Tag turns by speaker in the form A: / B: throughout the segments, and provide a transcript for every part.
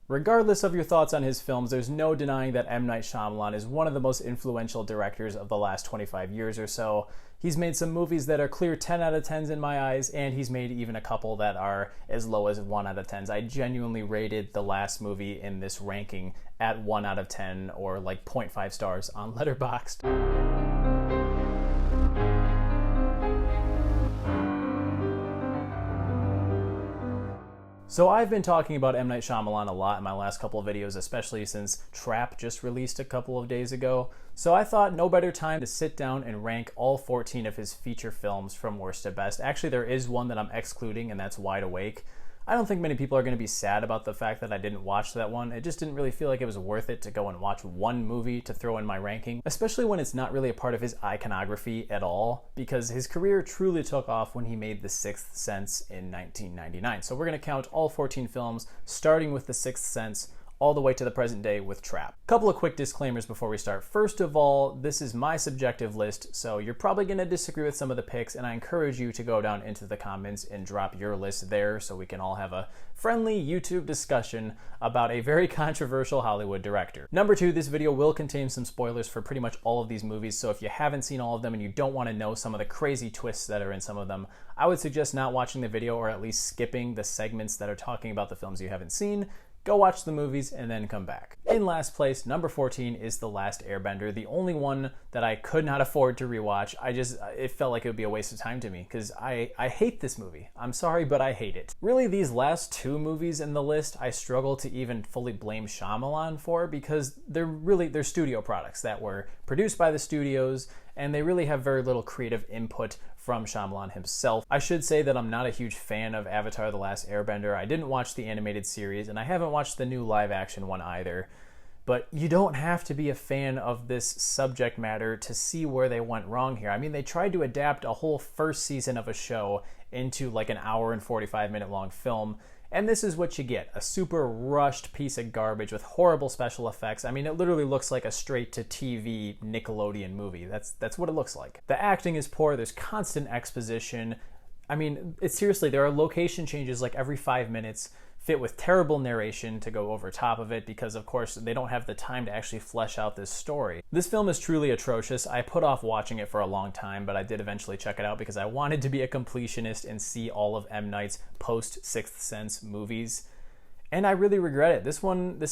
A: Regardless of your thoughts on his films, there's no denying that M. Night Shyamalan is one of the most influential directors of the last 25 years or so. He's made some movies that are clear 10 out of 10s in my eyes, and he's made even a couple that are as low as 1 out of 10s. I genuinely rated the last movie in this ranking at 1 out of 10 or like 0.5 stars on Letterboxd. So I've been talking about M. Night Shyamalan a lot in my last couple of videos, especially since Trap just released a couple of days ago. So I thought no better time to sit down and rank all 14 of his feature films from worst to best. Actually, there is one that I'm excluding, and that's Wide Awake. I don't think many people are going to be sad about the fact that I didn't watch that one. It just didn't really feel like it was worth it to go and watch one movie to throw in my ranking, especially when it's not really a part of his iconography at all, because his career truly took off when he made The Sixth Sense in 1999. So we're going to count all 14 films, starting with The Sixth Sense, all the way to the present day with Trap. Couple of quick disclaimers before we start. First of all, this is my subjective list, so you're probably going to disagree with some of the picks, and I encourage you to go down into the comments and drop your list there so we can all have a friendly YouTube discussion about a very controversial Hollywood director. Number two, this video will contain some spoilers for pretty much all of these movies, so if you haven't seen all of them and you don't want to know some of the crazy twists that are in some of them, I would suggest not watching the video or at least skipping the segments that are talking about the films you haven't seen. Go watch the movies and then come back. In last place, number 14 is The Last Airbender, the only one that I could not afford to rewatch. It felt like it would be a waste of time to me because I hate this movie. I'm sorry, but I hate it. Really, these last two movies in the list, I struggle to even fully blame Shyamalan for because they're studio products that were produced by the studios, and they really have very little creative input from Shyamalan himself. I should say that I'm not a huge fan of Avatar: The Last Airbender. I didn't watch the animated series, and I haven't watched the new live-action one either. But you don't have to be a fan of this subject matter to see where they went wrong here. I mean, they tried to adapt a whole first season of a show into like an hour and 45-minute long film, and this is what you get. A super rushed piece of garbage with horrible special effects. I mean, it literally looks like a straight-to-TV Nickelodeon movie. That's what it looks like. The acting is poor. There's constant exposition. I mean, seriously, there are location changes like every 5 minutes, fit with terrible narration to go over top of it because, of course, they don't have the time to actually flesh out this story. This film is truly atrocious. I put off watching it for a long time, but I did eventually check it out because I wanted to be a completionist and see all of M. Night's post-Sixth Sense movies. And I really regret it. This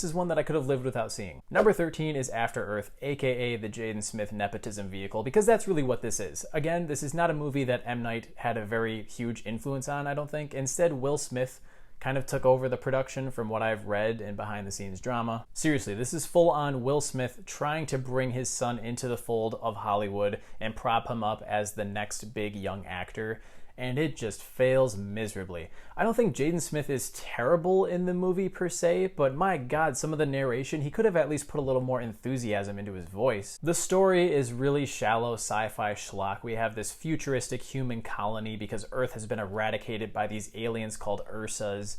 A: is one that I could have lived without seeing. Number 13 is After Earth, aka the Jaden Smith nepotism vehicle, because that's really what this is. Again, this is not a movie that M. Night had a very huge influence on, I don't think. Instead, Will Smith kind of took over the production from what I've read in behind-the-scenes drama. Seriously, this is full-on Will Smith trying to bring his son into the fold of Hollywood and prop him up as the next big young actor, and it just fails miserably. I don't think Jaden Smith is terrible in the movie per se, but my god, some of the narration, he could have at least put a little more enthusiasm into his voice. The story is really shallow sci-fi schlock. We have this futuristic human colony because Earth has been eradicated by these aliens called Ursas,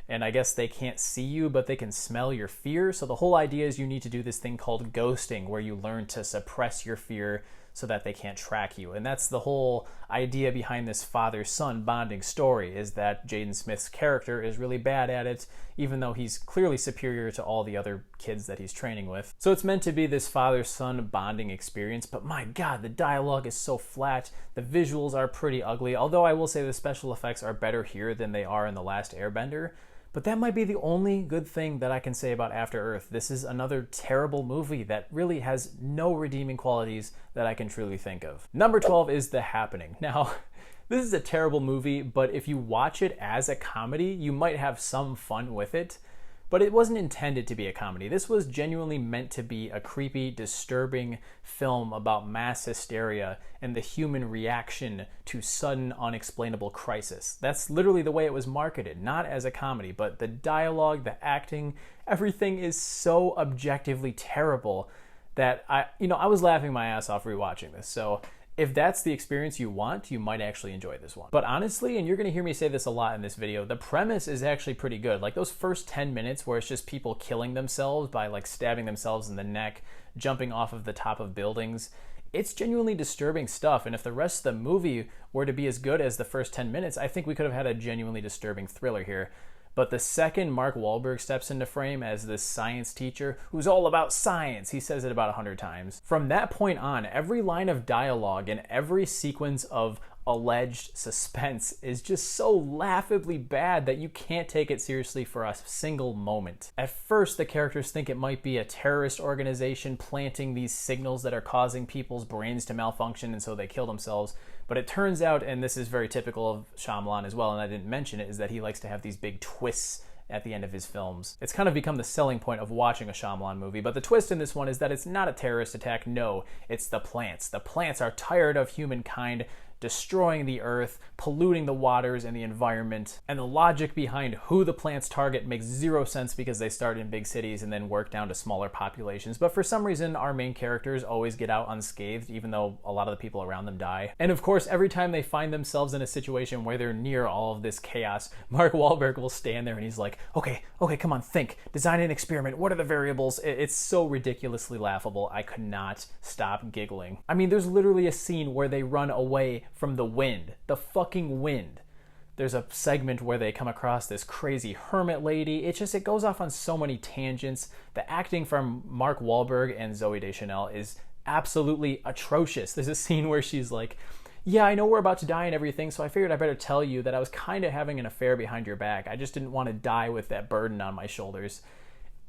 A: and I guess they can't see you, but they can smell your fear. So the whole idea is you need to do this thing called ghosting, where you learn to suppress your fear so that they can't track you. And that's the whole idea behind this father-son bonding story, is that Jaden Smith's character is really bad at it, even though he's clearly superior to all the other kids that he's training with. So it's meant to be this father-son bonding experience, but my god, the dialogue is so flat, the visuals are pretty ugly, although I will say the special effects are better here than they are in The Last Airbender. But that might be the only good thing that I can say about After Earth. This is another terrible movie that really has no redeeming qualities that I can truly think of. Number 12 is The Happening. Now, this is a terrible movie, but if you watch it as a comedy, you might have some fun with it. But it wasn't intended to be a comedy. This was genuinely meant to be a creepy, disturbing film about mass hysteria and the human reaction to sudden, unexplainable crisis. That's literally the way it was marketed, not as a comedy, but the dialogue, the acting, everything is so objectively terrible that I was laughing my ass off rewatching this. So if that's the experience you want, you might actually enjoy this one. But honestly, and you're gonna hear me say this a lot in this video, the premise is actually pretty good. Like those first 10 minutes where it's just people killing themselves by like stabbing themselves in the neck, jumping off of the top of buildings, it's genuinely disturbing stuff. And if the rest of the movie were to be as good as the first 10 minutes, I think we could have had a genuinely disturbing thriller here. But the second Mark Wahlberg steps into frame as this science teacher who's all about science, he says it about 100 times. From that point on, every line of dialogue and every sequence of alleged suspense is just so laughably bad that you can't take it seriously for a single moment. At first, the characters think it might be a terrorist organization planting these signals that are causing people's brains to malfunction, and so they kill themselves. But it turns out, and this is very typical of Shyamalan as well, and I didn't mention it, is that he likes to have these big twists at the end of his films. It's kind of become the selling point of watching a Shyamalan movie, but the twist in this one is that it's not a terrorist attack, no, it's the plants. The plants are tired of humankind destroying the earth, polluting the waters and the environment, and the logic behind who the plants target makes zero sense because they start in big cities and then work down to smaller populations. But for some reason, our main characters always get out unscathed, even though a lot of the people around them die. And of course, every time they find themselves in a situation where they're near all of this chaos, Mark Wahlberg will stand there and he's like, okay, come on, think, design an experiment, what are the variables? It's so ridiculously laughable. I could not stop giggling. I mean, there's literally a scene where they run away from the wind, the fucking wind. There's a segment where they come across this crazy hermit lady. It goes off on so many tangents. The acting from Mark Wahlberg and Zooey Deschanel is absolutely atrocious. There's a scene where she's like, yeah, I know we're about to die and everything, so I figured I better tell you that I was kind of having an affair behind your back. I just didn't want to die with that burden on my shoulders.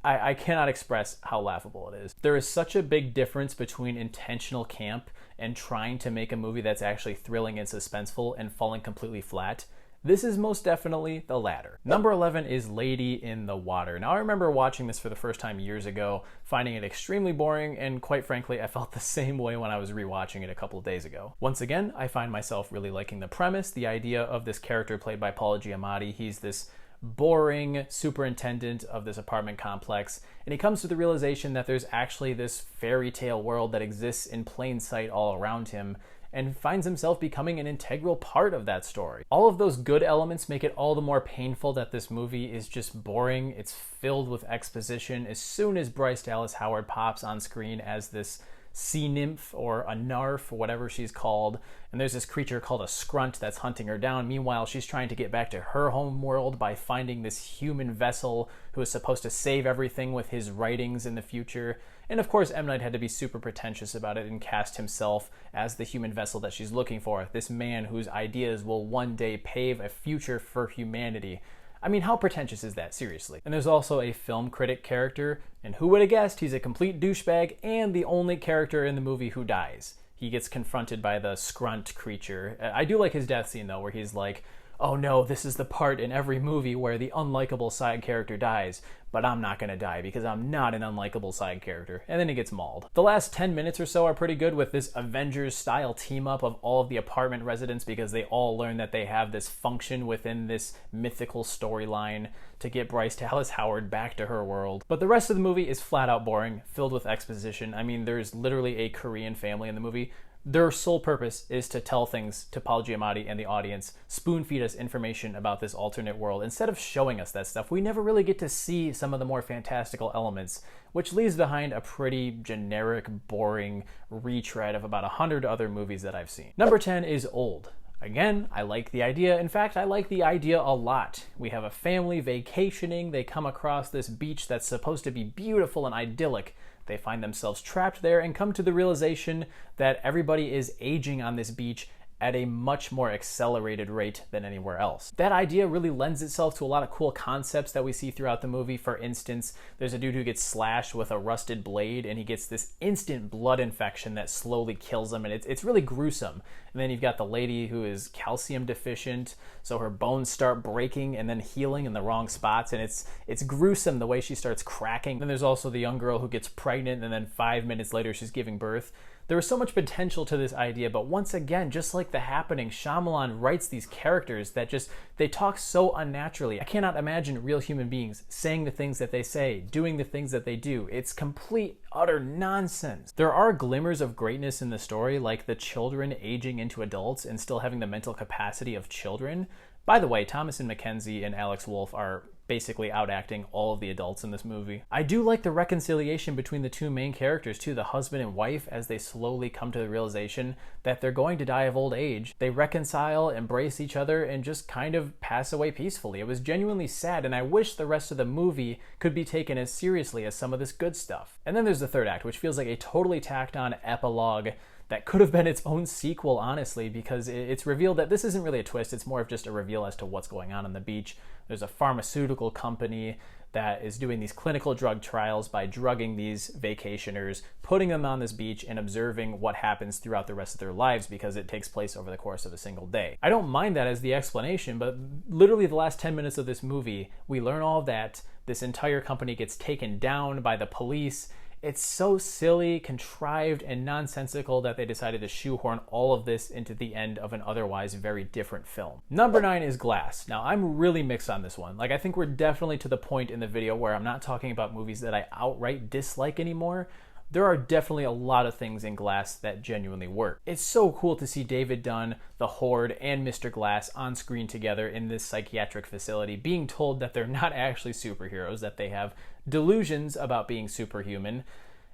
A: I cannot express how laughable it is. There is such a big difference between intentional camp and trying to make a movie that's actually thrilling and suspenseful and falling completely flat. This is most definitely the latter. Number 11 is Lady in the Water. Now, I remember watching this for the first time years ago, finding it extremely boring, and quite frankly, I felt the same way when I was rewatching it a couple of days ago. Once again, I find myself really liking the premise, the idea of this character played by Paul Giamatti. He's this boring superintendent of this apartment complex, and he comes to the realization that there's actually this fairy tale world that exists in plain sight all around him, and finds himself becoming an integral part of that story. All of those good elements make it all the more painful that this movie is just boring. It's filled with exposition. As soon as Bryce Dallas Howard pops on screen as this sea nymph or a narf, whatever she's called, and there's this creature called a scrunt that's hunting her down. Meanwhile, she's trying to get back to her home world by finding this human vessel who is supposed to save everything with his writings in the future. And of course, M. Night had to be super pretentious about it and cast himself as the human vessel that she's looking for, this man whose ideas will one day pave a future for humanity. I mean, how pretentious is that, seriously? And there's also a film critic character, and who would have guessed he's a complete douchebag and the only character in the movie who dies. He gets confronted by the scrunt creature. I do like his death scene, though, where he's like, oh no, this is the part in every movie where the unlikable side character dies, but I'm not gonna die because I'm not an unlikable side character. And then he gets mauled. The last 10 minutes or so are pretty good with this Avengers-style team-up of all of the apartment residents because they all learn that they have this function within this mythical storyline to get Bryce Dallas Howard back to her world. But the rest of the movie is flat-out boring, filled with exposition. I mean, there's literally a Korean family in the movie. Their sole purpose is to tell things to Paul Giamatti and the audience, spoon-feed us information about this alternate world. Instead of showing us that stuff, we never really get to see some of the more fantastical elements, which leaves behind a pretty generic, boring retread of about 100 other movies that I've seen. Number 10 is Old. Again, I like the idea. In fact, I like the idea a lot. We have a family vacationing. They come across this beach that's supposed to be beautiful and idyllic. They find themselves trapped there and come to the realization that everybody is aging on this beach at a much more accelerated rate than anywhere else. That idea really lends itself to a lot of cool concepts that we see throughout the movie. For instance, there's a dude who gets slashed with a rusted blade and he gets this instant blood infection that slowly kills him, and it's really gruesome. And then you've got the lady who is calcium deficient, so her bones start breaking and then healing in the wrong spots, and it's gruesome the way she starts cracking. Then there's also the young girl who gets pregnant and then 5 minutes later she's giving birth. There was so much potential to this idea, but once again, just like The Happening, Shyamalan writes these characters that they talk so unnaturally. I cannot imagine real human beings saying the things that they say, doing the things that they do. It's complete, utter nonsense. There are glimmers of greatness in the story, like the children aging into adults and still having the mental capacity of children. By the way, Thomasin McKenzie and Alex Wolff are basically outacting all of the adults in this movie. I do like the reconciliation between the two main characters too, the husband and wife, as they slowly come to the realization that they're going to die of old age. They reconcile, embrace each other, and just kind of pass away peacefully. It was genuinely sad, and I wish the rest of the movie could be taken as seriously as some of this good stuff. And then there's the third act, which feels like a totally tacked on epilogue that could have been its own sequel, honestly, because it's revealed that this isn't really a twist, it's more of just a reveal as to what's going on the beach. There's a pharmaceutical company that is doing these clinical drug trials by drugging these vacationers, putting them on this beach and observing what happens throughout the rest of their lives because it takes place over the course of a single day. I don't mind that as the explanation, but literally the last 10 minutes of this movie, we learn all that. This entire company gets taken down by the police. It's so silly, contrived, and nonsensical that they decided to shoehorn all of this into the end of an otherwise very different film. Number 9 is Glass. Now, I'm really mixed on this one. Like, I think we're definitely to the point in the video where I'm not talking about movies that I outright dislike anymore. There are definitely a lot of things in Glass that genuinely work. It's so cool to see David Dunn, the Horde, and Mr. Glass on screen together in this psychiatric facility, being told that they're not actually superheroes, that they have delusions about being superhuman.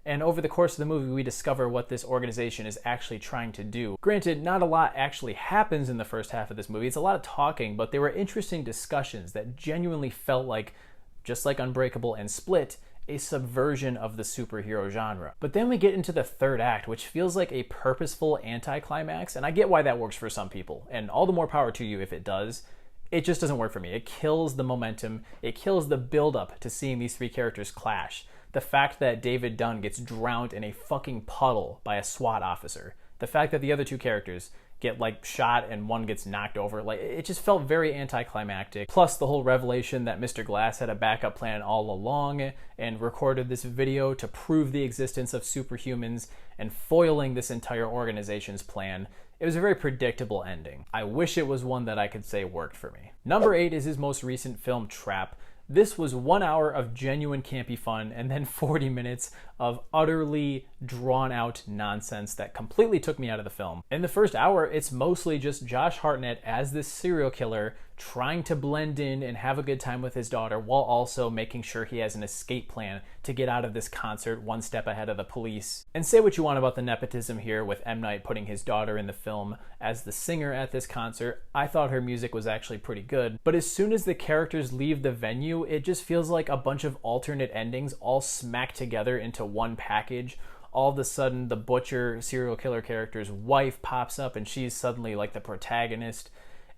A: And over the course of the movie, we discover what this organization is actually trying to do. Granted, not a lot actually happens in the first half of this movie. It's a lot of talking, but they were interesting discussions that genuinely felt like, just like Unbreakable and Split, a subversion of the superhero genre. But then we get into the third act, which feels like a purposeful anticlimax, and I get why that works for some people, and all the more power to you if it does. It just doesn't work for me. It kills the momentum, it kills the build-up to seeing these three characters clash. The fact that David Dunn gets drowned in a fucking puddle by a SWAT officer. The fact that the other two characters get like shot and one gets knocked over, like it just felt very anticlimactic. Plus the whole revelation that Mr. Glass had a backup plan all along and recorded this video to prove the existence of superhumans and foiling this entire organization's plan. It was a very predictable ending. I wish it was one that I could say worked for me. Number 8 is his most recent film, Trap. This was 1 hour of genuine campy fun and then 40 minutes of utterly drawn out nonsense that completely took me out of the film. In the first hour, it's mostly just Josh Hartnett as this serial killer trying to blend in and have a good time with his daughter while also making sure he has an escape plan to get out of this concert one step ahead of the police. And say what you want about the nepotism here with M. Night putting his daughter in the film as the singer at this concert. I thought her music was actually pretty good, but as soon as the characters leave the venue, it just feels like a bunch of alternate endings all smacked together into one package. All of a sudden, the butcher serial killer character's wife pops up and she's suddenly like the protagonist.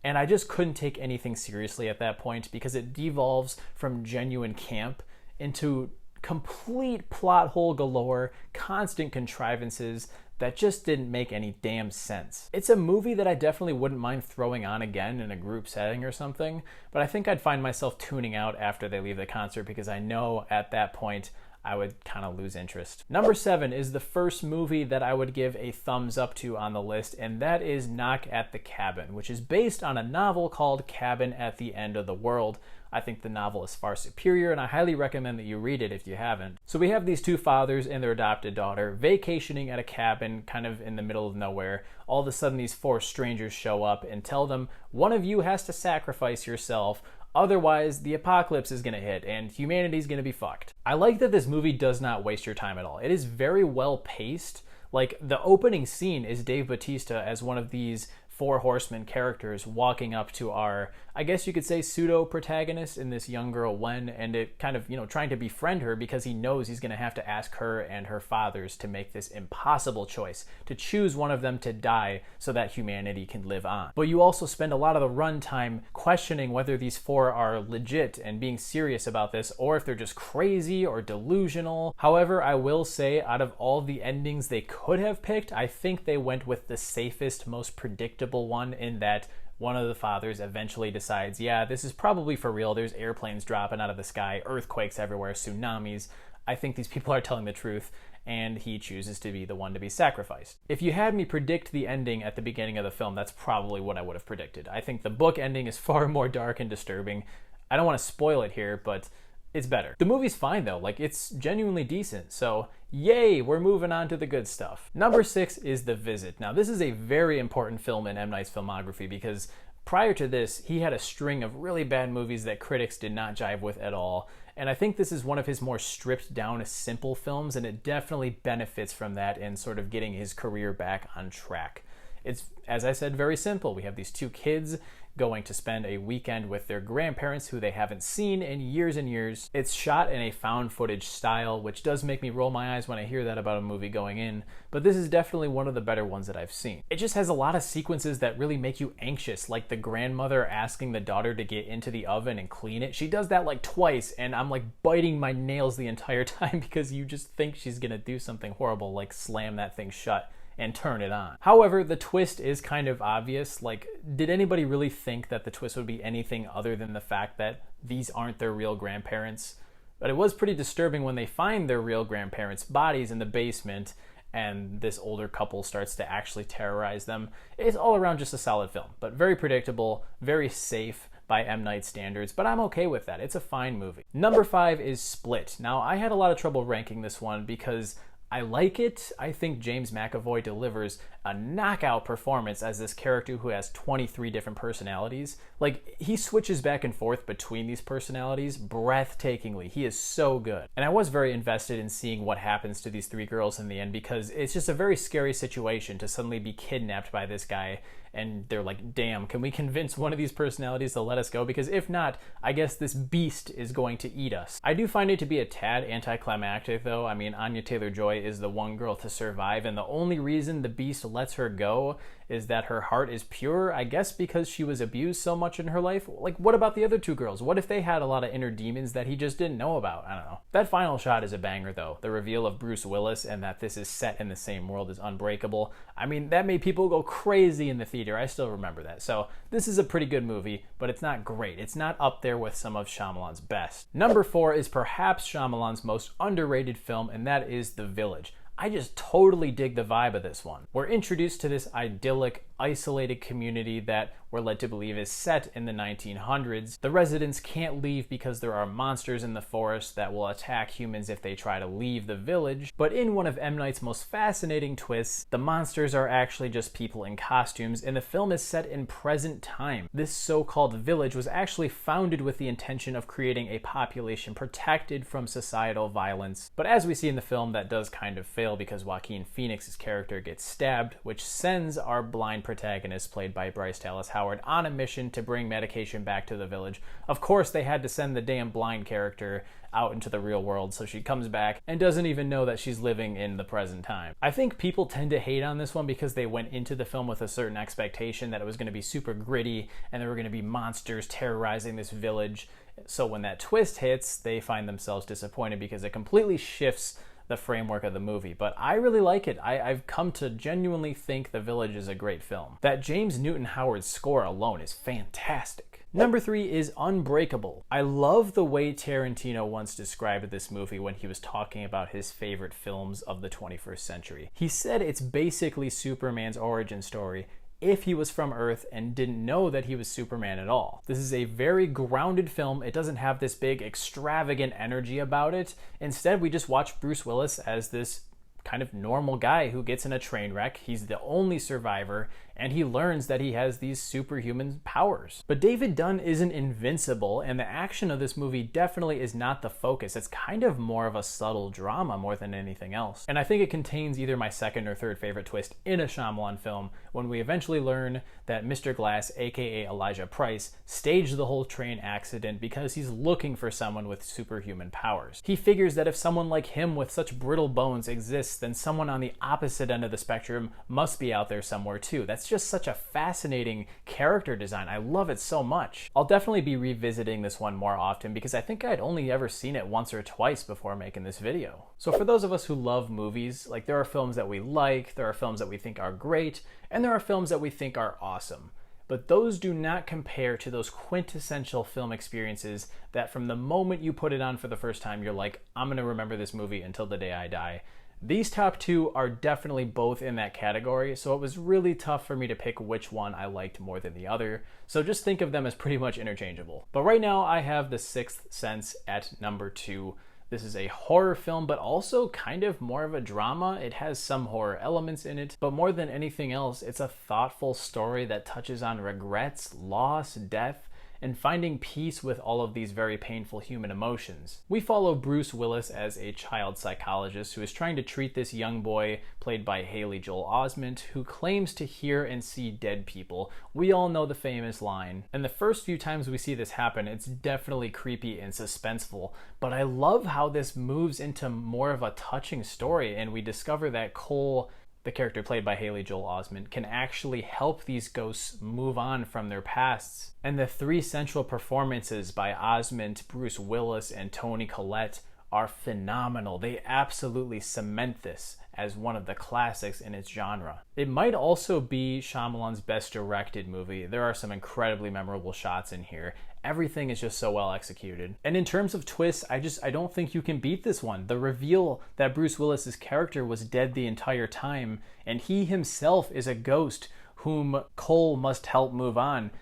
A: And I just couldn't take anything seriously at that point because it devolves from genuine camp into complete plot hole galore, constant contrivances that just didn't make any damn sense. It's a movie that I definitely wouldn't mind throwing on again in a group setting or something, but I think I'd find myself tuning out after they leave the concert because I know at that point I would kind of lose interest. Number 7 is the first movie that I would give a thumbs up to on the list, and that is Knock at the Cabin, which is based on a novel called Cabin at the End of the World. I think the novel is far superior, and I highly recommend that you read it if you haven't. So we have these two fathers and their adopted daughter vacationing at a cabin kind of in the middle of nowhere. All of a sudden, these 4 strangers show up and tell them, one of you has to sacrifice yourself, otherwise the apocalypse is going to hit and humanity's going to be fucked. I like that this movie does not waste your time at all. It is very well paced. Like, the opening scene is Dave Bautista as one of these 4 horsemen characters walking up to our, I guess you could say, pseudo-protagonist in this young girl, Wen, and it kind of, trying to befriend her because he knows he's going to have to ask her and her fathers to make this impossible choice, to choose one of them to die so that humanity can live on. But you also spend a lot of the runtime questioning whether these 4 are legit and being serious about this, or if they're just crazy or delusional. However, I will say, out of all the endings they could have picked, I think they went with the safest, most predictable one, in that one of the fathers eventually decides, yeah, this is probably for real. There's airplanes dropping out of the sky, earthquakes everywhere, tsunamis. I think these people are telling the truth, and he chooses to be the one to be sacrificed. If you had me predict the ending at the beginning of the film, that's probably what I would have predicted. I think the book ending is far more dark and disturbing. I don't want to spoil it here, but it's better. The movie's fine though, like it's genuinely decent, so yay, we're moving on to the good stuff. Number 6 is The Visit. Now this is a very important film in M. Night's filmography because Prior to this, he had a string of really bad movies that critics did not jive with at all, and I think this is one of his more stripped down, simple films, and it definitely benefits from that in sort of getting his career back on track. It's, as I said, very simple. We have these two kids going to spend a weekend with their grandparents who they haven't seen in years and years. It's shot in a found footage style, which does make me roll my eyes when I hear that about a movie going in, but this is definitely one of the better ones that I've seen. It just has a lot of sequences that really make you anxious, like the grandmother asking the daughter to get into the oven and clean it. She does that like twice, and I'm like biting my nails the entire time because you just think she's gonna do something horrible, like slam that thing shut and turn it on. However, the twist is kind of obvious. Like, did anybody really think that the twist would be anything other than the fact that these aren't their real grandparents? But it was pretty disturbing when they find their real grandparents' bodies in the basement and this older couple starts to actually terrorize them. It's all around just a solid film, but very predictable, very safe by M. Night standards, but I'm okay with that. It's a fine movie. Number 5 is Split. Now, I had a lot of trouble ranking this one because I like it. I think James McAvoy delivers a knockout performance as this character who has 23 different personalities. Like, he switches back and forth between these personalities breathtakingly. He is so good. And I was very invested in seeing what happens to these three girls in the end because it's just a very scary situation to suddenly be kidnapped by this guy and they're like, damn, can we convince one of these personalities to let us go? Because if not, I guess this beast is going to eat us. I do find it to be a tad anticlimactic though. I mean, Anya Taylor-Joy is the one girl to survive, and the only reason the beast lets her go is that her heart is pure, I guess because she was abused so much in her life. Like, what about the other two girls? What if they had a lot of inner demons that he just didn't know about? I don't know. That final shot is a banger though. The reveal of Bruce Willis and that this is set in the same world is unbreakable. I mean, that made people go crazy in the theater. I still remember that. So this is a pretty good movie, but it's not great. It's not up there with some of Shyamalan's best. Number 4 is perhaps Shyamalan's most underrated film, and that is The Village. I just totally dig the vibe of this one. We're introduced to this idyllic, isolated community that we're led to believe is set in the 1900s. The residents can't leave because there are monsters in the forest that will attack humans if they try to leave the village. But in one of M. Night's most fascinating twists, the monsters are actually just people in costumes, and the film is set in present time. This so-called village was actually founded with the intention of creating a population protected from societal violence. But as we see in the film, that does kind of fail because Joaquin Phoenix's character gets stabbed, which sends our blind protagonist, played by Bryce Dallas Howard, on a mission to bring medication back to the village. Of course, they had to send the damn blind character out into the real world, so she comes back and doesn't even know that she's living in the present time. I think people tend to hate on this one because they went into the film with a certain expectation that it was going to be super gritty and there were going to be monsters terrorizing this village. So when that twist hits, they find themselves disappointed because it completely shifts the framework of the movie. But I really like it. I've come to genuinely think The Village is a great film. That James Newton Howard score alone is fantastic. Number 3 is Unbreakable. I love the way Tarantino once described this movie when he was talking about his favorite films of the 21st century. He said it's basically Superman's origin story if he was from Earth and didn't know that he was Superman at all. This is a very grounded film. It doesn't have this big extravagant energy about it. Instead, we just watch Bruce Willis as this kind of normal guy who gets in a train wreck. He's the only survivor, and he learns that he has these superhuman powers. But David Dunn isn't invincible, and the action of this movie definitely is not the focus. It's kind of more of a subtle drama more than anything else. And I think it contains either my second or third favorite twist in a Shyamalan film when we eventually learn that Mr. Glass, aka Elijah Price, staged the whole train accident because he's looking for someone with superhuman powers. He figures that if someone like him with such brittle bones exists, then someone on the opposite end of the spectrum must be out there somewhere too. That's just such a fascinating character design. I love it so much. I'll definitely be revisiting this one more often because I think I'd only ever seen it once or twice before making this video. So for those of us who love movies, like, there are films that we like, there are films that we think are great, and there are films that we think are awesome. But those do not compare to those quintessential film experiences that from the moment you put it on for the first time, you're like, I'm gonna remember this movie until the day I die. These top 2 are definitely both in that category, so it was really tough for me to pick which one I liked more than the other, so just think of them as pretty much interchangeable. But right now I have The Sixth Sense at number 2. This is a horror film, but also kind of more of a drama. It has some horror elements in it, but more than anything else, it's a thoughtful story that touches on regrets, loss, death, and finding peace with all of these very painful human emotions. We follow Bruce Willis as a child psychologist who is trying to treat this young boy, played by Haley Joel Osment, who claims to hear and see dead people. We all know the famous line. And the first few times we see this happen, it's definitely creepy and suspenseful, but I love how this moves into more of a touching story, and we discover that Cole, the character played by Haley Joel Osment, can actually help these ghosts move on from their pasts. And the three central performances by Osment, Bruce Willis, and Toni Collette are phenomenal. They absolutely cement this as one of the classics in its genre. It might also be Shyamalan's best directed movie. There are some incredibly memorable shots in here. Everything is just so well executed. And in terms of twists, I don't think you can beat this one. The reveal that Bruce Willis's character was dead the entire time, and he himself is a ghost whom Cole must help move on,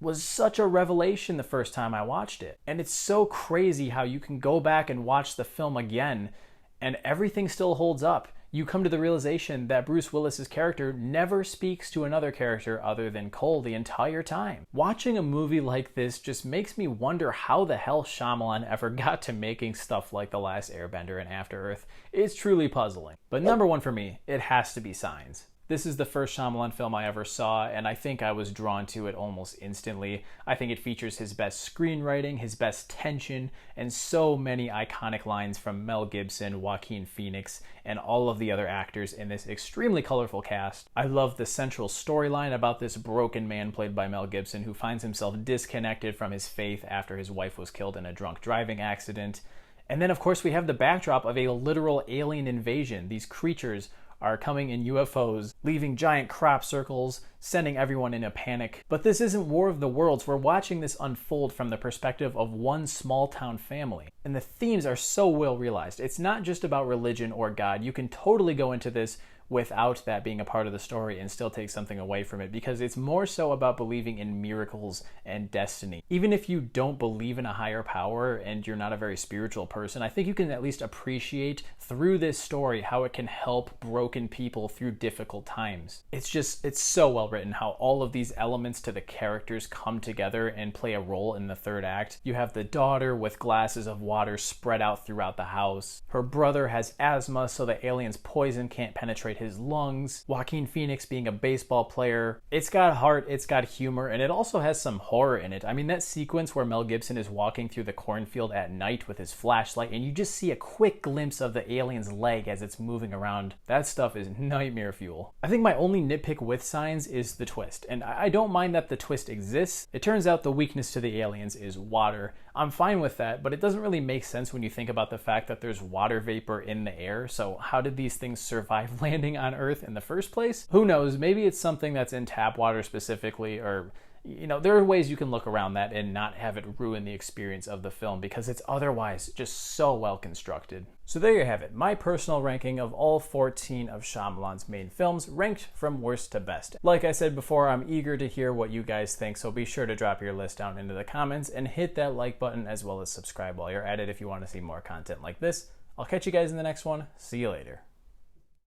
A: was such a revelation the first time I watched it. And it's so crazy how you can go back and watch the film again and everything still holds up. You come to the realization that Bruce Willis's character never speaks to another character other than Cole the entire time. Watching a movie like this just makes me wonder how the hell Shyamalan ever got to making stuff like The Last Airbender and After Earth. It's truly puzzling. But number one for me, it has to be Signs. This is the first Shyamalan film I ever saw, and I think I was drawn to it almost instantly. I think it features his best screenwriting, his best tension, and so many iconic lines from Mel Gibson, Joaquin Phoenix, and all of the other actors in this extremely colorful cast. I love the central storyline about this broken man played by Mel Gibson who finds himself disconnected from his faith after his wife was killed in a drunk driving accident. And then, of course, we have the backdrop of a literal alien invasion. These creatures are coming in UFOs, leaving giant crop circles, sending everyone in a panic. But this isn't War of the Worlds. We're watching this unfold from the perspective of one small town family. And the themes are so well realized. It's not just about religion or God. You can totally go into this without that being a part of the story and still take something away from it, because it's more so about believing in miracles and destiny. Even if you don't believe in a higher power and you're not a very spiritual person, I think you can at least appreciate through this story how it can help broken people through difficult times. It's so well written how all of these elements to the characters come together and play a role in the third act. You have the daughter with glasses of water spread out throughout the house. Her brother has asthma, so the alien's poison can't penetrate his lungs. Joaquin Phoenix being a baseball player. It's got heart, it's got humor, and it also has some horror in it. I mean, that sequence where Mel Gibson is walking through the cornfield at night with his flashlight and you just see a quick glimpse of the alien's leg as it's moving around. That stuff is nightmare fuel. I think my only nitpick with Signs is the twist, and I don't mind that the twist exists. It turns out the weakness to the aliens is water. I'm fine with that, but it doesn't really make sense when you think about the fact that there's water vapor in the air. So how did these things survive landing on Earth in the first place? Who knows? Maybe it's something that's in tap water specifically, or there are ways you can look around that and not have it ruin the experience of the film, because it's otherwise just so well constructed. So there you have it, my personal ranking of all 14 of Shyamalan's main films, ranked from worst to best. Like I said before, I'm eager to hear what you guys think, so be sure to drop your list down into the comments and hit that like button as well as subscribe while you're at it if you want to see more content like this. I'll catch you guys in the next one. See you later.